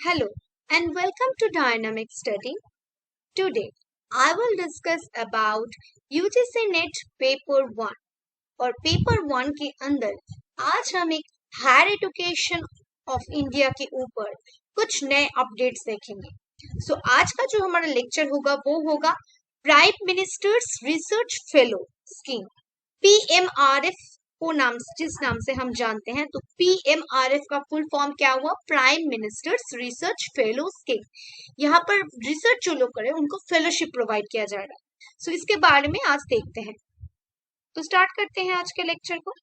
Hello and welcome to Dynamic Study. Today I will discuss about UGC net paper 1 और paper 1 के अंदर आज हम एक हायर एजुकेशन ऑफ इंडिया के ऊपर कुछ नए अपडेट्स देखेंगे। आज का जो हमारा लेक्चर होगा वो होगा prime ministers research fellow scheme PMRF को जिस नाम से हम जानते हैं। तो PMRF का फुल फॉर्म क्या हुआ? Prime ministers research fellow scheme. यहाँ पर रिसर्च जो लोग करें उनको फेलोशिप प्रोवाइड किया जा रहा है। इसके बारे में आज देखते हैं। तो स्टार्ट करते हैं आज के लेक्चर को।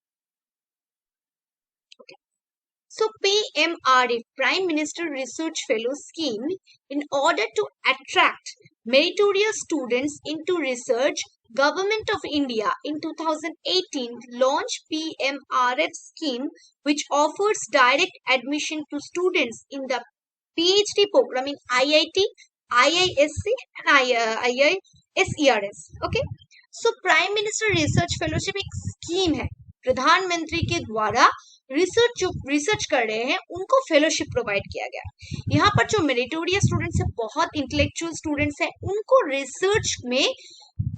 PMRF, Prime Minister Research Fellow Scheme, in order to attract meritorious students into research, Government of India in 2018 launched PMRF scheme, which offers direct admission to students in the PhD program in IIT, IISc and IISERS. Okay, prime minister research fellowship एक scheme है, प्रधानमंत्री के द्वारा research कर रहे हैं उनको fellowship provide किया गया। यहाँ पर जो मेरिटोरियस स्टूडेंट्स है, बहुत इंटेलेक्चुअल स्टूडेंट्स है, उनको रिसर्च में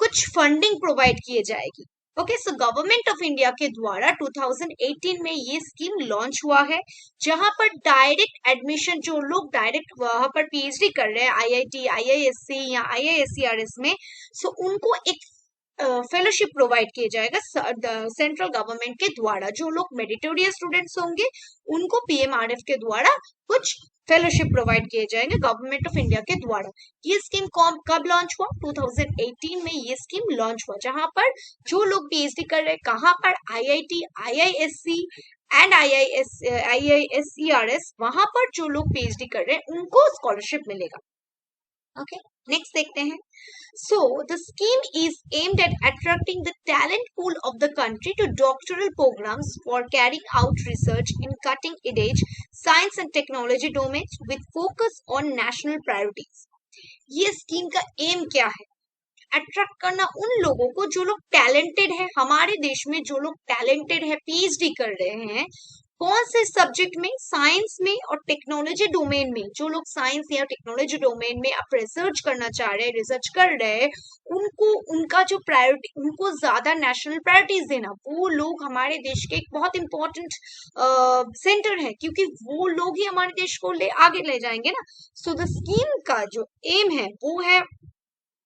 कुछ फंडिंग प्रोवाइड किए जाएगी। ओके, गवर्नमेंट ऑफ इंडिया के द्वारा 2018 में ये स्कीम लॉन्च हुआ है, जहां पर डायरेक्ट एडमिशन, जो लोग डायरेक्ट वहां पर पीएचडी कर रहे हैं आईआईटी, आईआईएससी या आईआईएसईआरएस में, उनको एक फेलोशिप प्रोवाइड किया जाएगा सेंट्रल गवर्नमेंट के द्वारा। जो लोग मेरिटोरियस स्टूडेंट्स होंगे उनको पीएमआरएफ के द्वारा कुछ फेलोशिप प्रोवाइड किए जाएंगे गवर्नमेंट ऑफ इंडिया के द्वारा। ये स्कीम कब लॉन्च हुआ? 2018 में ये स्कीम लॉन्च हुआ, जहां पर जो लोग पीएचडी कर रहे हैं, कहां पर? आईआईटी, आईआईएससी एंड आईआईएसईआरएस, वहां पर जो लोग पीएचडी कर रहे हैं उनको स्कॉलरशिप मिलेगा। ओके, नेक्स्ट देखते हैं। The scheme is aimed at attracting the talent pool of the country to doctoral programs for carrying out research in cutting-edge science and technology domains with focus on national priorities. ये scheme का M क्या है? Attract करना उन लोगों को जो लोग टैलेंटेड है हमारे देश में, जो लोग टैलेंटेड है, पीएचडी कर रहे हैं कौन से सब्जेक्ट में? साइंस में और टेक्नोलॉजी डोमेन में। जो लोग साइंस या टेक्नोलॉजी डोमेन में आप रिसर्च करना चाह रहे हैं, रिसर्च कर रहे हैं, उनको उनका जो प्रायोरिटी, उनको ज्यादा नेशनल प्रायोरिटीज देना। वो लोग हमारे देश के एक बहुत इंपॉर्टेंट सेंटर है, क्योंकि वो लोग ही हमारे देश को आगे ले जाएंगे ना। द स्कीम का जो एम है वो है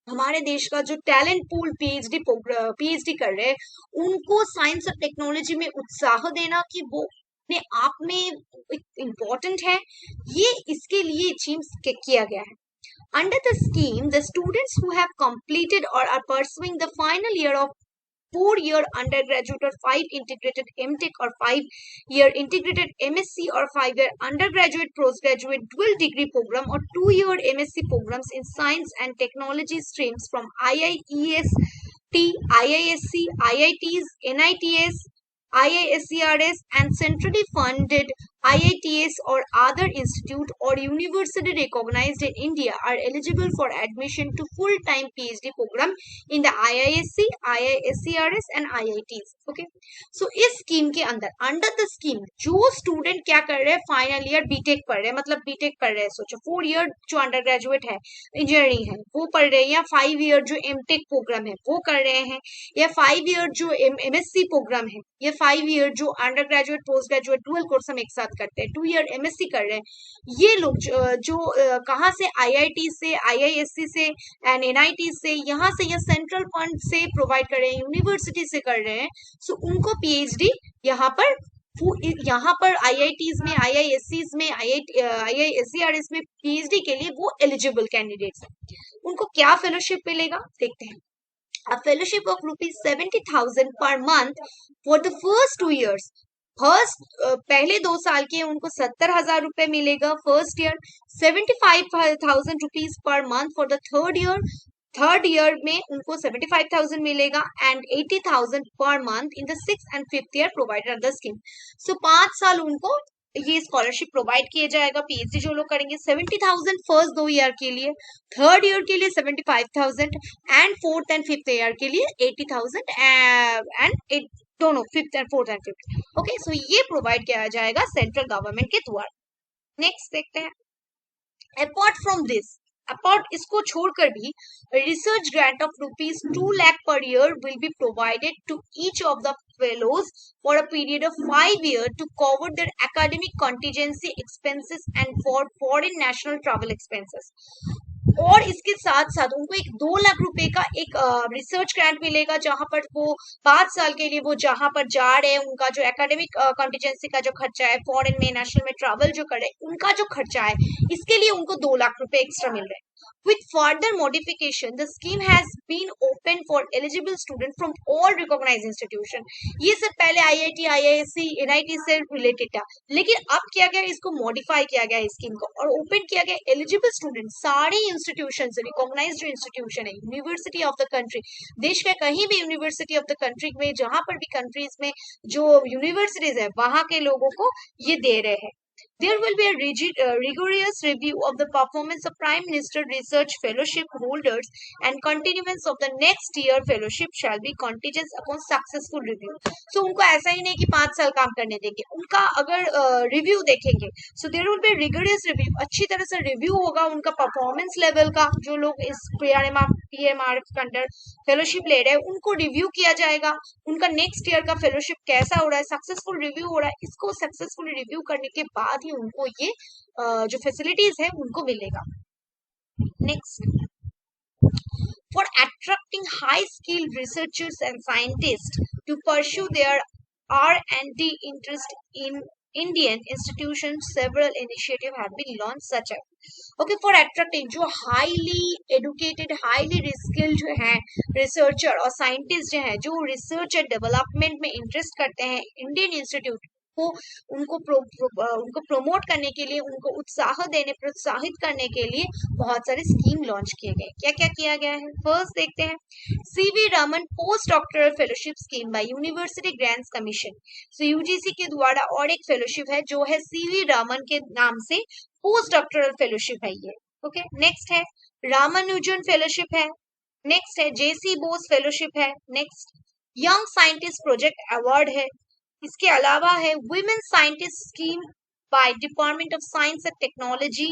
हमारे देश का जो टैलेंट पूल पीएचडी कर रहे हैं उनको साइंस और टेक्नोलॉजी में उत्साह देना कि वो अपने आप में इम्पोर्टेंट है। ये इसके लिए किया गया है। Under the scheme, the students who have completed or are pursuing the final year of 4-year undergraduate or 5 integrated MTech or 5-year integrated MSc or 5-year undergraduate postgraduate dual degree program or 2-year MSc programs in science and technology streams from IIEST, IISc, IITs, NITS, IISERS and centrally funded IITs or other institute or university recognized in India are eligible for admission to full-time PhD program in the IISc, IISERS and IITs. Okay, इस scheme के अंदर, under the scheme, जो student क्या कर रहे हैं? Final year BTech पढ़ रहे हैं, मतलब बीटेक पढ़ रहे हैं, सोचो 4 ईयर जो अंडर ग्रेजुएट है, इंजीनियरिंग है, वो पढ़ रहे हैं, या 5 ईयर जो एमटेक प्रोग्राम है वो कर रहे हैं, या 5 ईयर जो एमएससी प्रोग्राम है, या 5 ईयर जो under graduate postgraduate dual course हम एक साथ करते हैं, 2 ईयर एमएससी कर रहे हैं। ये लोग जो कहाँ से? आईआईटी से, आईआईएससी से एंड एनआईटी से, यहाँ से या सेंट्रल फंड से प्रोवाइड कर रहे हैं, यूनिवर्सिटी से कर रहे हैं। उनको पीएचडी यहाँ पर आईआईटीज में, आईआईएससीज में, आईआईएसईआरएस में पीएचडी के लिए वो एलिजिबल कैंडिडेट्स हैं। उनको क्या फेलोशिप मिलेगा देखते हैं। A fellowship of ₹70,000 per month for the first 2 years. पहले 2 साल के उनको 70,000 रुपए मिलेगा first year, 75,000 rupees per month for the third year में उनको 75,000 मिलेगा and 80,000 per month in the 6th and 5th year provided under scheme. 5 साल उनको ये स्कॉलरशिप प्रोवाइड किया जाएगा। पीएचडी जो लोग करेंगे 70,000 फर्स्ट 2 ईयर के लिए, थर्ड ईयर के लिए 75,000 and 4th and 5th year के लिए 80,000 एंड दोनों 5th and 4th and 5th। Okay, ये प्रोवाइड किया जाएगा सेंट्रल गवर्नमेंट के द्वारा। नेक्स्ट देखते हैं। अपार्ट फ्रॉम दिस, अपार्ट इसको छोड़कर भी research grant of ₹2 lakh per year will be provided to each of the fellows for a period of 5 years to cover their academic contingency expenses and for foreign national travel expenses. और इसके साथ साथ उनको एक 2 लाख रुपए का एक research grant मिलेगा, जहां पर वो 5 साल के लिए वो जहां पर जा रहे हैं उनका जो एकेडमिक कॉन्टिजेंसी का जो खर्चा है, फॉरेन में नेशनल में ट्रैवल जो करे उनका जो खर्चा है, इसके लिए उनको 2 लाख रुपए एक्स्ट्रा मिल रहे हैं. With further modification, the scheme has been open for eligible students from all recognized institutions. ये सब पहले IIT, IISc, NIT से रिलेटेड था, लेकिन अब क्या गया, इसको मॉडिफाई किया गया स्कीम को और ओपन किया गया एलिजिबल स्टूडेंट सारे इंस्टीट्यूशन से, रिकॉग्नाइज्ड जो इंस्टीट्यूशन है, यूनिवर्सिटी ऑफ द कंट्री, देश के कहीं भी यूनिवर्सिटी ऑफ द कंट्री में, जहां पर भी कंट्रीज में जो यूनिवर्सिटीज है वहां के लोगों को ये दे रहे हैं. There will be a rigorous review of the performance of Prime Minister Research Fellowship holders, and continuance of the next year fellowship shall be contingent upon successful review. So उनको ऐसा ही नहीं कि 5 साल काम करने देंगे, उनका अगर रिव्यू देखेंगे, so there will be a rigorous review, अच्छी तरह से रिव्यू होगा उनका परफॉर्मेंस लेवल का, जो लोग इस PMRF के अंडर फेलोशिप ले रहे हैं उनको रिव्यू किया जाएगा, उनका नेक्स्ट ईयर का फेलोशिप कैसा हो रहा है, सक्सेसफुल रिव्यू हो रहा है, इसको सक्सेसफुल रिव्यू करने के बाद ही उनको ये जो फैसिलिटीज है उनको मिलेगा. Next, for attracting high skilled researchers and scientist to pursue their R&D interest in Indian institutions, several initiatives have been launched such as, okay, for attracting जो highly educated, highly skilled जो है researcher और scientist जो है, जो research and development में interest करते हैं इंडियन इंस्टीट्यूट को, उनको प्रमोट करने के लिए, उनको प्रोत्साहित करने के लिए बहुत सारे स्कीम लॉन्च किए गए. क्या क्या किया गया है, फर्स्ट देखते हैं. CV Raman post doctoral fellowship scheme bye university grants commission. सो यूजीसी के द्वारा और एक फेलोशिप है जो है CV रमन के नाम से पोस्ट डॉक्टरल फेलोशिप है ये. ओके, नेक्स्ट है रामानुजन फेलोशिप है. नेक्स्ट है JC बोस फेलोशिप है. Next young scientist project award है. इसके अलावा है women scientist scheme by department of science and technology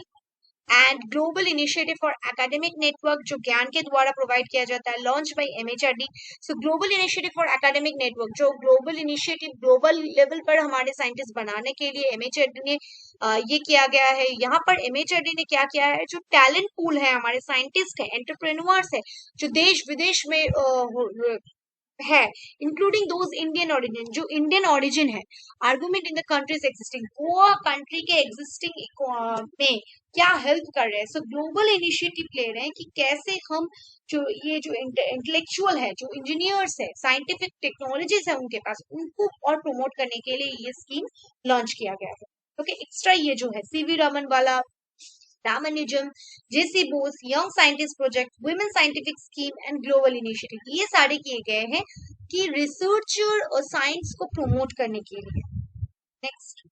and global initiative for academic network, जो ज्ञान के द्वारा प्रोवाइड किया जाता है, launch by MHRD. So global initiative for academic network, जो ग्लोबल इनिशिएटिव ग्लोबल लेवल पर हमारे साइंटिस्ट बनाने के लिए MHRD ने ये किया गया है. यहाँ पर MHRD ने क्या किया है, जो टैलेंट पूल है, हमारे साइंटिस्ट है, एंटरप्रेन्योर्स है, जो देश विदेश में है, इंक्लूडिंग दोज इंडियन ऑरिजिन, जो इंडियन ऑरिजिन है, argument in the countries existing, वो कंट्री के एग्जिस्टिंग में क्या हेल्प कर रहे हैं. सो ग्लोबल इनिशिएटिव ले रहे हैं कि कैसे हम जो ये जो इंटेलेक्चुअल है, जो इंजीनियर्स है, साइंटिफिक टेक्नोलॉजीज है उनके पास, उनको और प्रमोट करने के लिए ये स्कीम लॉन्च किया गया है. ओके, एक्स्ट्रा ये जो है CV रमन वाला, Ramanujan, JC Bose, young scientist project, women scientific scheme and global initiative, ये सारे किए गए हैं कि रिसर्चर और साइंस को प्रमोट करने के लिए. नेक्स्ट,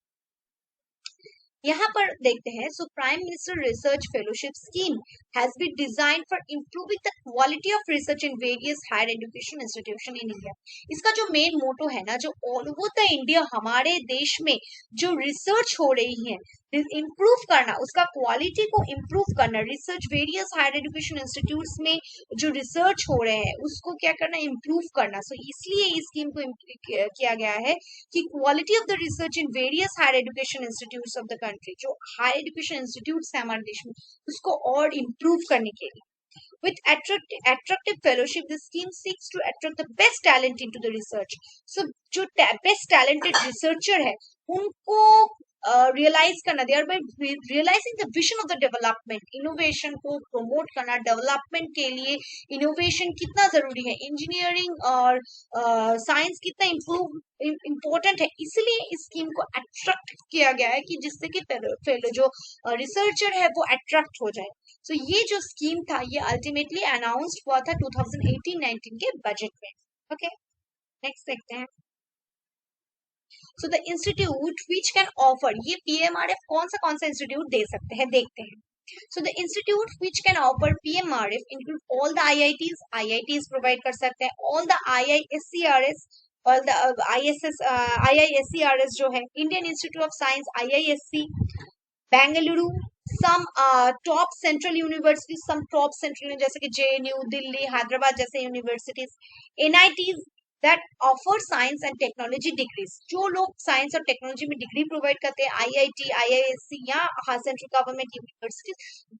यहाँ पर देखते हैं. So prime minister research fellowship scheme has been designed for improving the quality of research in various higher education institution in India. इसका जो मेन मोटो है ना, जो ऑल ओवर द इंडिया हमारे देश में जो रिसर्च हो रही है, इम्प्रूव करना, उसका क्वालिटी को इम्प्रूव करना, research various higher education institutes में जो रिसर्च हो रहे हैं उसको क्या करना, इम्प्रूव करना. सो इसलिए इस स्कीम को किया गया है कि quality of the research in various higher education institutes of the country, जो हायर एजुकेशन इंस्टीट्यूट्स है हमारे देश में, उसको और इम्प्रूव करने के लिए. With attractive fellowship, the scheme seeks to attract the best talent into the research. So, जो best talented researcher है, उनको रियलाइज करना, they are by realising the vision of the development, innovation को प्रमोट करना, development के लिए innovation कितना जरूरी है, इंजीनियरिंग और साइंस कितना इम्पोर्टेंट है, इसलिए इस स्कीम को अट्रैक्ट किया गया है कि जिससे कि जो रिसर्चर है वो अट्रैक्ट हो जाए. सो ये जो स्कीम था ये अल्टीमेटली अनाउंस्ड हुआ था 2018-19 के बजट में. ओके, नेक्स्ट देखते हैं. So the institute which can offer, ये PMRF कौन सा इंस्टीट्यूट दे सकते हैं, देखते हैं. So the institute which can offer PMRF include all the IITs provide कर सकते हैं, all the IISCRS, all the IISCRS जो है, Indian Institute of Science IISc, Bengaluru, some top central universities, some top central जैसे कि JNU, दिल्ली, हैदराबाद जैसे universities, NITs that offer science and technology degrees. जो लोग साइंस और टेक्नोलॉजी में डिग्री प्रोवाइड करते हैं, IIT, IISc या सेंट्रल गवर्नमेंट यूनिवर्सिटीज,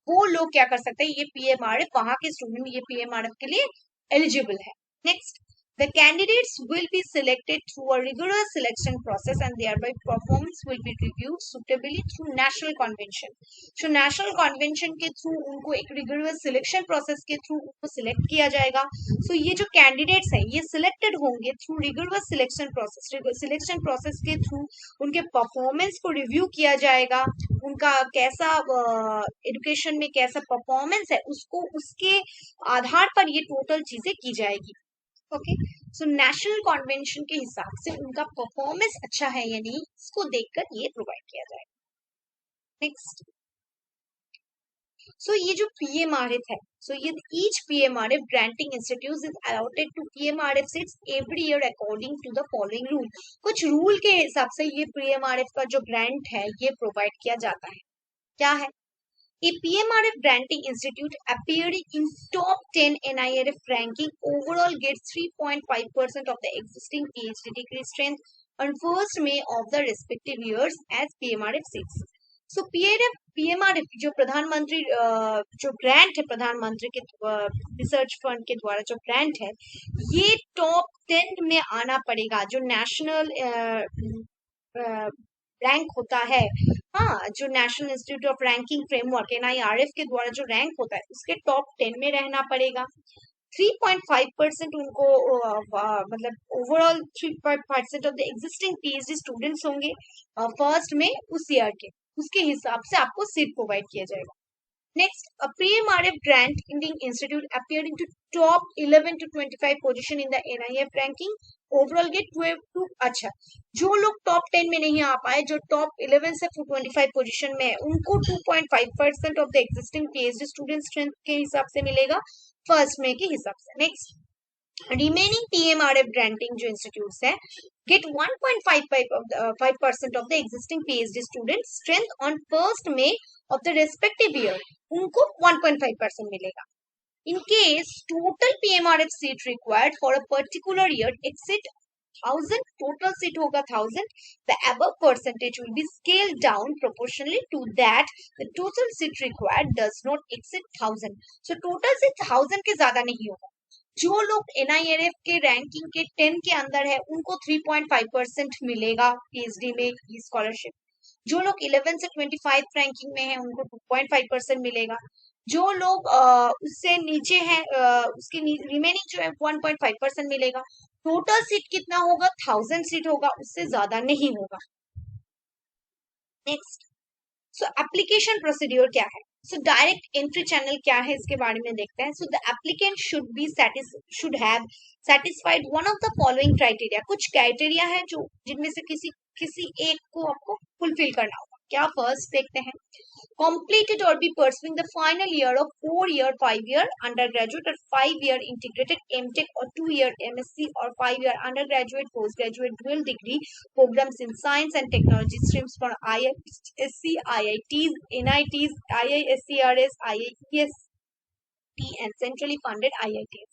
वो लोग क्या कर सकते हैं, ये PMRF, वहां के स्टूडेंट ये PMRF के लिए एलिजिबल है. Next, the candidates will be selected through a rigorous selection process and thereby performance will be reviewed suitably through national convention. So national convention के थ्रू उनको एक rigorous selection process के through उनको select किया जाएगा. So ये जो candidates हैं ये selected होंगे through rigorous selection process. Selection process के थ्रू उनके performance को review किया जाएगा, उनका कैसा education में कैसा performance है उसको उसके आधार पर ये total चीजें की जाएगी. ओके, सो नेशनल कॉन्वेंशन के हिसाब से उनका परफॉर्मेंस अच्छा है या नहीं, इसको देखकर ये प्रोवाइड किया जाएगा. नेक्स्ट, सो ये जो PMRF है, सो ये each PMRF granting institute is allotted to PMRF seats every year according to the following rule. कुछ रूल के हिसाब से ये PMRF का जो ग्रांट है ये प्रोवाइड किया जाता है. क्या है? A PMRF granting institute appearing in top 10 NIRF ranking overall gets 3.5% of the existing PhD degree strength on 1st May of the respective years as PMRF seats. So PMRF जो प्रधानमंत्री जो ग्रांट है प्रधानमंत्री के रिसर्च फंड के द्वारा जो grant है ये टॉप 10 में आना पड़ेगा. जो नेशनल रैंक होता है, हाँ, जो national institute of ranking framework NIRF के द्वारा जो रैंक होता है उसके टॉप 10 में रहना पड़ेगा. 3.5% उनको मतलब overall 3.5% of the existing PhD students होंगे फर्स्ट में उस ईयर के, उसके हिसाब से आपको सीट प्रोवाइड किया जाएगा. Next, a PMRF granting institute appearing to top 11 to 25 position in the NIF ranking overall get 12 to. अच्छा, जो लोग टॉप 10 में नहीं आ पाए, जो टॉप 11 से 25 पोजीशन में है, उनको 2.5% of the existing PhD student strength के हिसाब से मिलेगा फर्स्ट में के हिसाब से. नेक्स्ट, remaining PMRF granting जो इंस्टीट्यूट्स है get 1.5% of the existing PhD student strength on 1st May of the respective year. उनको 1.5% मिलेगा. In case total PMRF seat required for a particular year exceed 1000, total seat होगा 1000, the above percentage will be scaled down proportionally to that. The total seat required does not exceed 1000. So total seat 1000 के ज्यादा नहीं होगा. जो लोग NIRF के ranking के 10 के अंदर है उनको 3.5% मिलेगा PhD में ये स्कॉलरशिप. जो लोग 11 से 25 रैंकिंग में है उनको 2.5% मिलेगा. जो लोग उससे नीचे हैं उसके रिमेनिंग जो है 1.5% मिलेगा. टोटल सीट कितना होगा? 1000 सीट होगा, उससे ज्यादा नहीं होगा. नेक्स्ट, सो एप्लीकेशन प्रोसीड्योर क्या है? सो डायरेक्ट एंट्री चैनल क्या है इसके बारे में देखते हैं. So the applicant should have satisfied one of the following criteria. कुछ क्राइटेरिया है जो जिनमें से किसी एक को आपको फुलफिल करना होगा. क्या? फर्स्ट देखते हैं, completed or be pursuing the final year of 4-year, 5-year undergraduate or 5-year integrated MTech or 2-year MSc or 5-year undergraduate, postgraduate dual degree programs in science and technology streams for IISc, IITs, NITs, IISCRS, IIEST and centrally funded IITs.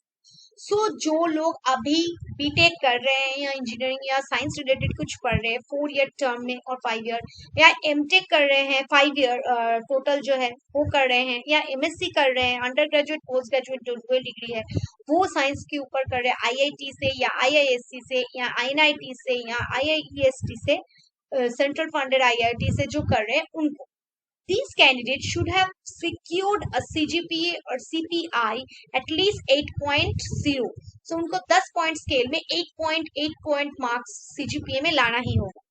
सो जो लोग अभी BTech कर रहे हैं या engineering या science related कुछ पढ़ रहे हैं 4 ईयर टर्म में और 5 ईयर, या एमटेक कर रहे हैं 5 ईयर टोटल जो है वो कर रहे हैं, या एमएससी कर रहे हैं, अंडर ग्रेजुएट पोस्ट ग्रेजुएट जो डुअल डिग्री है वो साइंस के ऊपर कर रहे हैं IIT से या IISc से या INIT से या IIEST से, सेंट्रल फंडेड IIT से जो कर रहे हैं उनको. These candidates should have secured a CGPA or CPI at least 8.0. So उनको 10 point scale में 8.8 point marks CGPA में लाना ही होगा.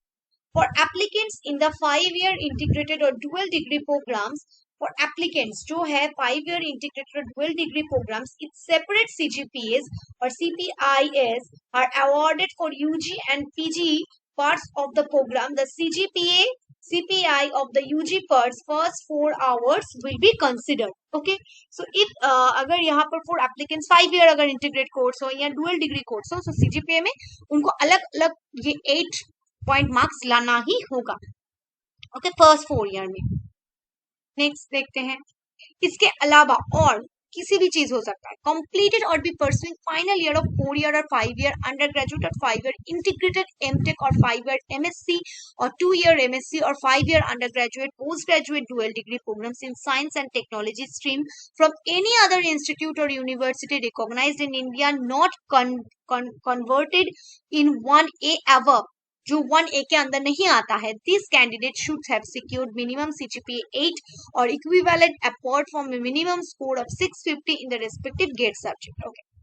For applicants in the 5-year integrated or dual degree programs, for applicants जो है 5-year integrated or dual degree programs, its separate CGPAs or CPIs are awarded for UG and PG parts of the program. The CPI of the UG parts first 4 hours will be considered. Okay, so if अगर यहाँ पर for applicants 5 year अगर integrate course हो या dual degree course हो, so CGPA में उनको अलग अलग ये 8 point marks लाना ही होगा. Okay, first 4 year में. नेक्स्ट देखते हैं, इसके अलावा और किसी भी चीज हो सकता है। कंप्लीटेड और be pursuing final year of 4 year और 5 ईयर अंडर ग्रेजुएट और 5 ईयर इंटीग्रेटेड एमटेक और 5 ईयर एमएससी और 2 ईयर एमएससी और 5 year undergraduate postgraduate dual degree programmes in science and technology stream from any other institute और university recognised in India not converted in 1A above, जो 1A के अंदर नहीं आता है। This candidate should have secured minimum CGPA 8 और equivalent apart from minimum score of 650 in the respective GATE subject. Okay,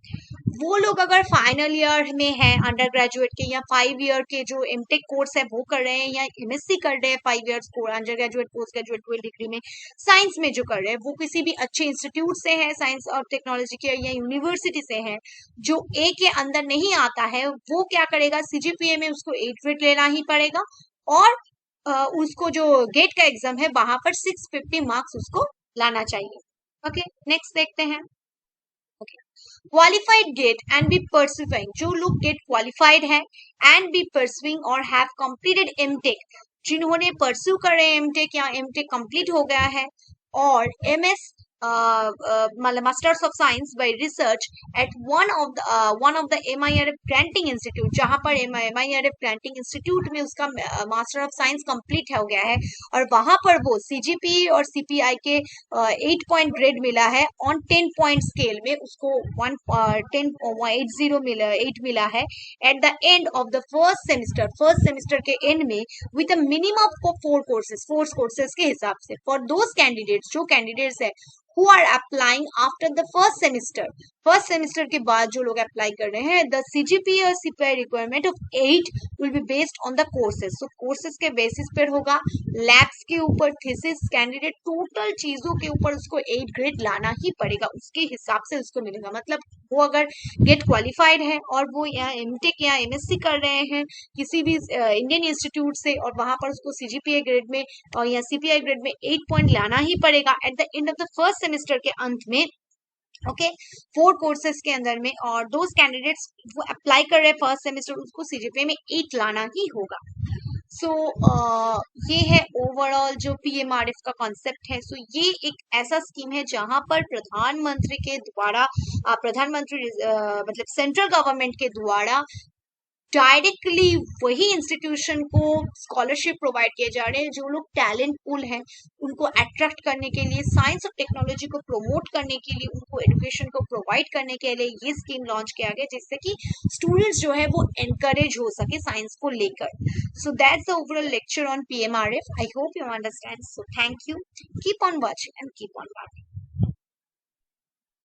वो लोग अगर फाइनल ईयर में है अंडर ग्रेजुएट के या 5 ईयर के जो एमटेक कोर्स है वो कर रहे हैं या एमएससी कर रहे हैं 5 ईयर्स को under graduate postgraduate dual degree में साइंस में जो कर रहे हैं, वो किसी भी अच्छे इंस्टीट्यूट से है साइंस और टेक्नोलॉजी के या यूनिवर्सिटी से है, जो ए के अंदर नहीं आता है, वो क्या करेगा, सीजीपीए में उसको 8 ग्रेड लेना ही पड़ेगा और उसको जो गेट का एग्जाम है वहां पर 650 मार्क्स उसको लाना चाहिए। ओके, नेक्स्ट देखते हैं। Qualified GATE and be pursuing, जो लोग गेट क्वालिफाइड है एंड बी परसुइंग और हैव कंप्लीटेड एमटेक, जिन्होंने परस्यू कर रहे हैं एमटेक या एमटेक कंप्लीट हो गया है, और एमएस मतलब masters of science by research eight one of the MIRF granting institute, जहां पर MIRF ग्रांटिंग इंस्टीट्यूट में उसका मास्टर ऑफ साइंस कंप्लीट हो गया है और वहां पर वो CGPA और CPI के 8 पॉइंट ग्रेड मिला है ऑन 10 पॉइंट स्केल में, उसको 8 मिला है at the end of the first semester के एंड में with a minimum of 4 courses के हिसाब से। फॉर दोज कैंडिडेट्स, जो कैंडिडेट्स है who are applying after the first semester के बाद जो लोग अप्लाई कर रहे हैं, the CGPA और CPI requirement of 8 will be based on the courses, so courses के बेसिस पर होगा, लैब्स के ऊपर, थीसिस, कैंडिडेट, टोटल चीजों के ऊपर उसको 8 ग्रेड लाना ही पड़ेगा, उसके हिसाब से उसको मिलेगा। मतलब वो अगर गेट क्वालिफाइड है और वो यहाँ एमटेक या एमएससी कर रहे हैं किसी भी इंडियन इंस्टीट्यूट से और वहां पर उसको CGPA ग्रेड में और या CPI ग्रेड में 8 पॉइंट लाना ही पड़ेगा at the end of the first semester के अंत में। ओके, 4 कोर्सेज के अंदर में, और दो कैंडिडेट्स वो अप्लाई कर रहे हैं फर्स्ट सेमेस्टर, उसको CGPA में 8 लाना ही होगा। सो ये है ओवरऑल जो PMRF का कॉन्सेप्ट है। सो ये एक ऐसा स्कीम है जहां पर प्रधानमंत्री के द्वारा मतलब सेंट्रल गवर्नमेंट के द्वारा डायरेक्टली वही इंस्टीट्यूशन को स्कॉलरशिप प्रोवाइड किए जा रहे हैं जो लोग टैलेंट पूल हैं उनको अट्रैक्ट करने के लिए, साइंस और टेक्नोलॉजी को प्रमोट करने के लिए, उनको एजुकेशन को प्रोवाइड करने के लिए ये स्कीम लॉन्च किया गया, जिससे कि स्टूडेंट्स जो है वो एनकरेज हो सके साइंस को लेकर। So that's the overall lecture on PMRF। I hope you understand. So thank you, keep on watching and keep on